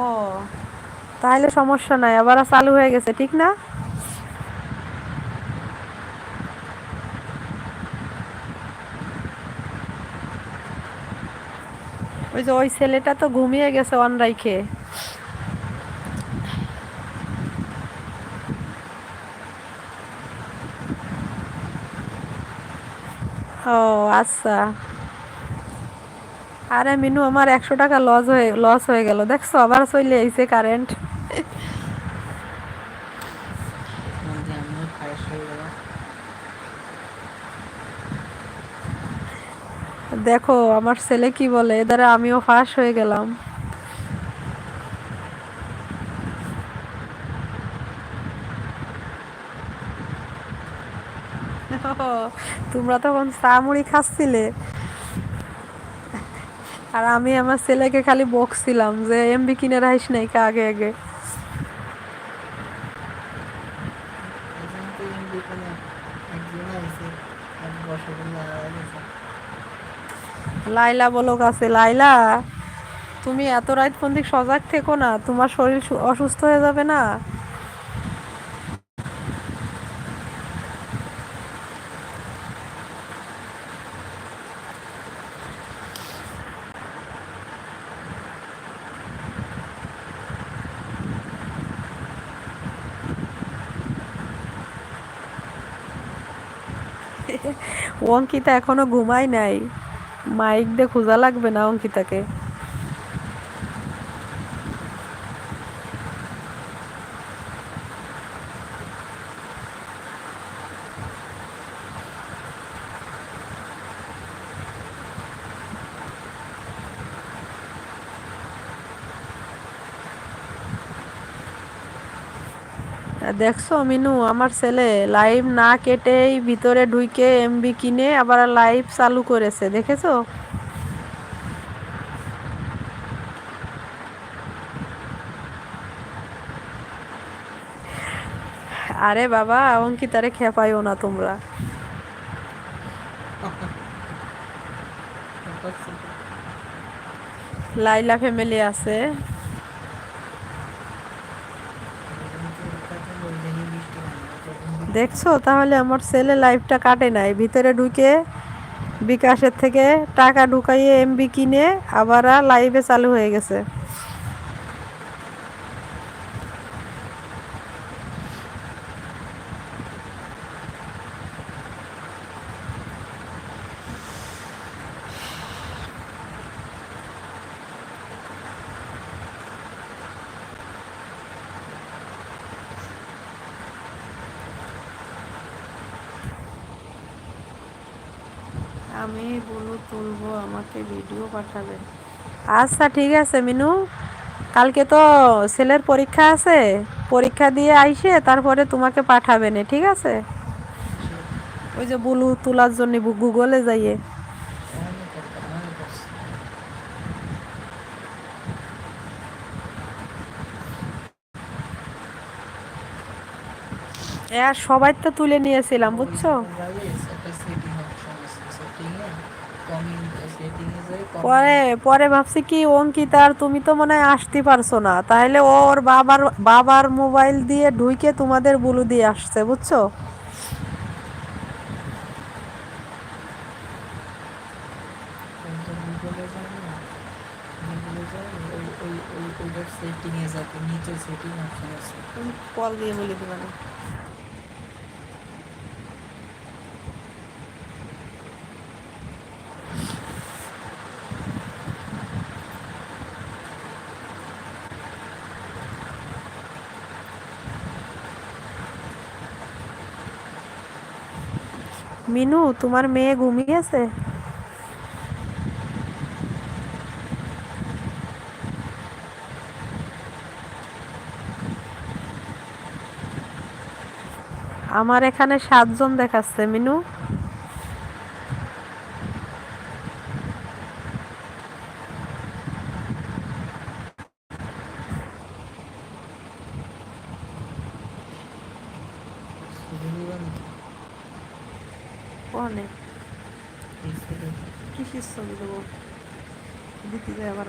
ও, তাহলে সমস্যা নাই, আবার চালু হয়ে গেছে, ঠিক না? ওই যে ওই ছেলেটা তো ঘুমিয়ে গেছে অন রাইখে। ও আচ্ছা। আরে মিনু, আমার 100 টাকা লস হয়ে গেল, দেখছো আবার চলে আইছে কারেন্ট। দেখো আমার ছেলে কি বলে, এদারে আমিও ফাঁস হয়ে গেলাম। তোমরা তখন চা মুড়ি খাচ্ছিলে, আর আমি আমার ছেলেকে খালি বকছিলাম যে এমবি কিনে রাখিস নাই কা আগে আগে। লাইলা বলো কাছে, লাইলা তুমি এত রাত পর্যন্ত সজাগ থেকো না, তোমার শরীর অসুস্থ হয়ে যাবে না। অঙ্কিতা এখনো ঘুমায় নাই, মাইক দিয়ে খোঁজা লাগবে না অঙ্কিতাকে। দেখছো মিনু, আমার ছেলে লাইভ না কেটেই ভিতরে ঢুকে এমবি কিনে আবার লাইভ চালু করেছে, দেখেছো? আরে বাবা, অঙ্কিতারে খেপাইও না তোমরা। লাইলা ফ্যামিলি আছে। দেখছো, তাহলে আমার ছেলে লাইভটা কাটে নাই, ভিতরে ঢুকে বিকাশের থেকে টাকা ঢুকাইয়ে এমবি কিনে আবার লাইভে চালু হয়ে গেছে। আমি বলু তুলবো, আমাকে ভিডিও পাঠাবে। আচ্ছা ঠিক আছে মিনু, কালকে তো ছেলের পরীক্ষা আছে, পরীক্ষা দিয়ে আইসে তারপরে তোমাকে পাঠাবে না, ঠিক আছে? ওই যে বুলু তোলার জন্য গুগলে যাইয়ে। আর সবাই তো তুলে নিয়েছিলাম, বুঝছো? পরে পরে ভাবছি কি, অঙ্কিতা আর তুমি তো মনে হয় আসতে পারছো না, তাহলে ওর বাবার বাবার মোবাইল দিয়ে ঢুকে তোমাদের বুলু দিয়ে আসছে, বুঝছো? কল দিয়ে বলে দিবা না। মিনু, তোমার মেয়ে ঘুমিয়েছে? আমার এখানে 7 জন দেখাচ্ছে মিনু। অনেক কিসের ছবি দেবো, দিতে যায় আবার।